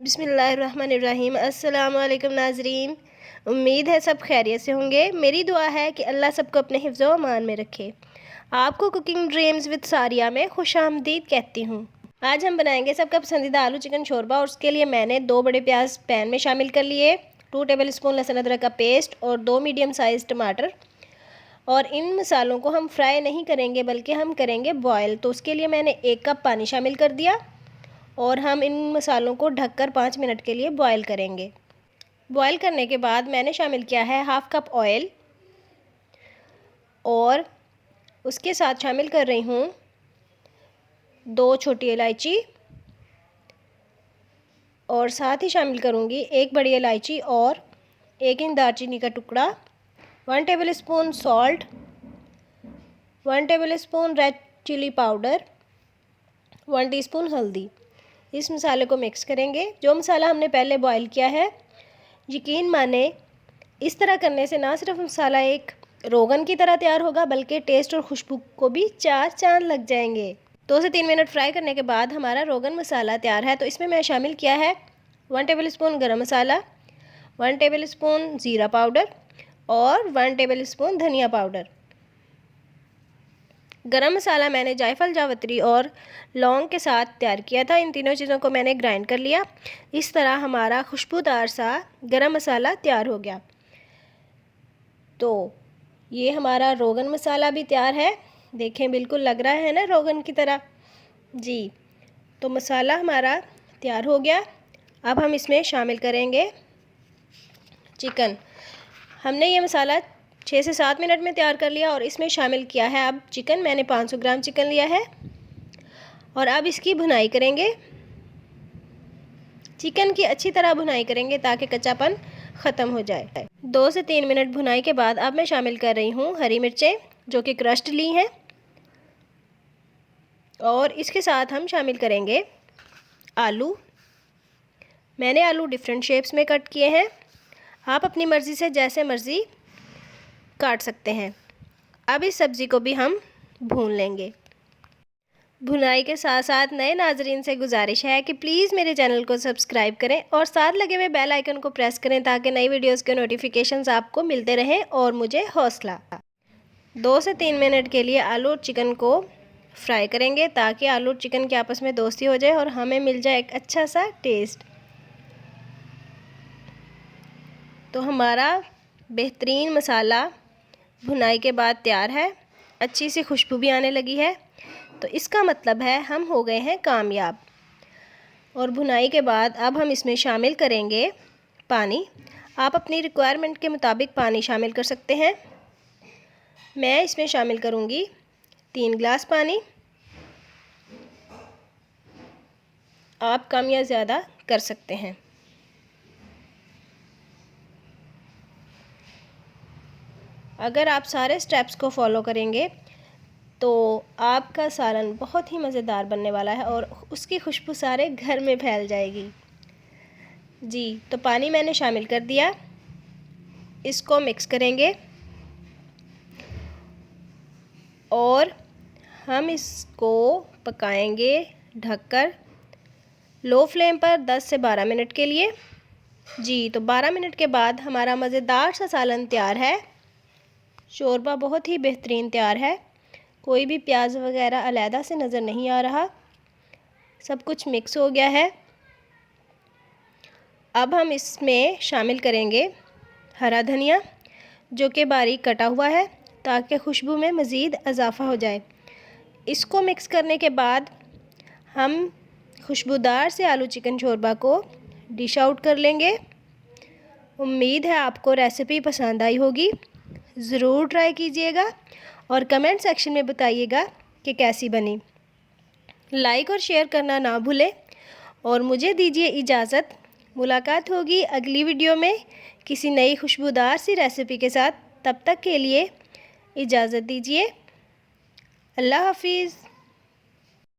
बिस्मिल्लाहिर्रहमानिर्रहीम। अस्सलाम वालेकुम नाजरीन, उम्मीद है सब खैरियत से होंगे। मेरी दुआ है कि अल्लाह सबको अपने हिफ्ज़ व अमान में रखे। आपको कुकिंग ड्रीम्स विद सारिया में खुशामदीद कहती हूँ। आज हम बनाएंगे सबका पसंदीदा आलू चिकन शोरबा। और उसके लिए मैंने 2 बड़े प्याज पैन में शामिल कर लिए, 2 टेबल स्पून लहसुन अदरक का पेस्ट और 2 मीडियम साइज़ टमाटर। और इन मसालों को हम फ्राई नहीं करेंगे बल्कि हम करेंगे बॉयल। तो उसके लिए मैंने 1 कप पानी शामिल कर दिया और हम इन मसालों को ढककर 5 मिनट के लिए बॉयल करेंगे। बॉयल करने के बाद मैंने शामिल किया है 1/2 कप ऑयल और उसके साथ शामिल कर रही हूँ 2 छोटी इलायची और साथ ही शामिल करूँगी 1 बड़ी इलायची और 1 इंच दालचीनी का टुकड़ा, 1 table spoon salt, 1 table spoon red chilli powder, 1 teaspoon हल्दी। इस मसाले को मिक्स करेंगे। जो मसाला हमने पहले बॉईल किया है, यकीन माने इस तरह करने से ना सिर्फ मसाला एक रोगन की तरह तैयार होगा बल्कि टेस्ट और खुशबू को भी 4 चांद लग जाएंगे। 2 से 3 मिनट फ्राई करने के बाद हमारा रोगन मसाला तैयार है। तो इसमें मैं शामिल किया है 1 टेबल स्पून गरम मसाला, 1 टेबल स्पून ज़ीरा पाउडर और 1 टेबल स्पून धनिया पाउडर। गरम मसाला मैंने जायफल, जावित्री और लौंग के साथ तैयार किया था। इन तीनों चीज़ों को मैंने ग्राइंड कर लिया। इस तरह हमारा खुशबूदार सा गरम मसाला तैयार हो गया। तो ये हमारा रोगन मसाला भी तैयार है। देखें, बिल्कुल लग रहा है ना रोगन की तरह जी। तो मसाला हमारा तैयार हो गया। अब हम इसमें शामिल करेंगे चिकन। हमने ये मसाला 6 से 7 मिनट में तैयार कर लिया और इसमें शामिल किया है अब चिकन। मैंने 500 ग्राम चिकन लिया है और अब इसकी भुनाई करेंगे। चिकन की अच्छी तरह भुनाई करेंगे ताकि कच्चापन ख़त्म हो जाए। 2 से 3 मिनट भुनाई के बाद अब मैं शामिल कर रही हूँ हरी मिर्चें जो कि क्रश्ड ली हैं और इसके साथ हम शामिल करेंगे आलू। मैंने आलू डिफरेंट शेप्स में कट किए हैं। आप अपनी मर्ज़ी से जैसे मर्ज़ी काट सकते हैं। अब इस सब्ज़ी को भी हम भून लेंगे। भुनाई के साथ साथ नए नाजरीन से गुजारिश है कि प्लीज़ मेरे चैनल को सब्सक्राइब करें और साथ लगे हुए बेल आइकन को प्रेस करें ताकि नई वीडियोस के नोटिफिकेशंस आपको मिलते रहें और मुझे हौसला। 2 से 3 मिनट के लिए आलू और चिकन को फ्राई करेंगे ताकि आलू और चिकन की आपस में दोस्ती हो जाए और हमें मिल जाए एक अच्छा सा टेस्ट। तो हमारा बेहतरीन मसाला भुनाई के बाद तैयार है। अच्छी सी खुशबू भी आने लगी है। तो इसका मतलब है हम हो गए हैं कामयाब। और भुनाई के बाद अब हम इसमें शामिल करेंगे पानी। आप अपनी रिक्वायरमेंट के मुताबिक पानी शामिल कर सकते हैं। मैं इसमें शामिल करूँगी 3 गिलास पानी। आप कम या ज़्यादा कर सकते हैं। अगर आप सारे स्टेप्स को फॉलो करेंगे तो आपका सालन बहुत ही मज़ेदार बनने वाला है और उसकी खुशबू सारे घर में फैल जाएगी जी। तो पानी मैंने शामिल कर दिया। इसको मिक्स करेंगे और हम इसको पकाएंगे ढककर लो फ्लेम पर 10 से 12 मिनट के लिए जी। तो 12 मिनट के बाद हमारा मज़ेदार सा सालन तैयार है। शोरबा बहुत ही बेहतरीन तैयार है। कोई भी प्याज वगैरह अलहदा से नज़र नहीं आ रहा, सब कुछ मिक्स हो गया है। अब हम इसमें शामिल करेंगे हरा धनिया जो कि बारीक कटा हुआ है ताकि खुशबू में मज़ीद इजाफ़ा हो जाए। इसको मिक्स करने के बाद हम खुशबूदार से आलू चिकन शोरबा को डिश आउट कर लेंगे। उम्मीद है आपको रेसिपी पसंद आई होगी। ज़रूर ट्राई कीजिएगा और कमेंट सेक्शन में बताइएगा कि कैसी बनी। लाइक और शेयर करना ना भूलें और मुझे दीजिए इजाज़त। मुलाकात होगी अगली वीडियो में किसी नई खुशबूदार सी रेसिपी के साथ। तब तक के लिए इजाज़त दीजिए। अल्लाह हाफिज़।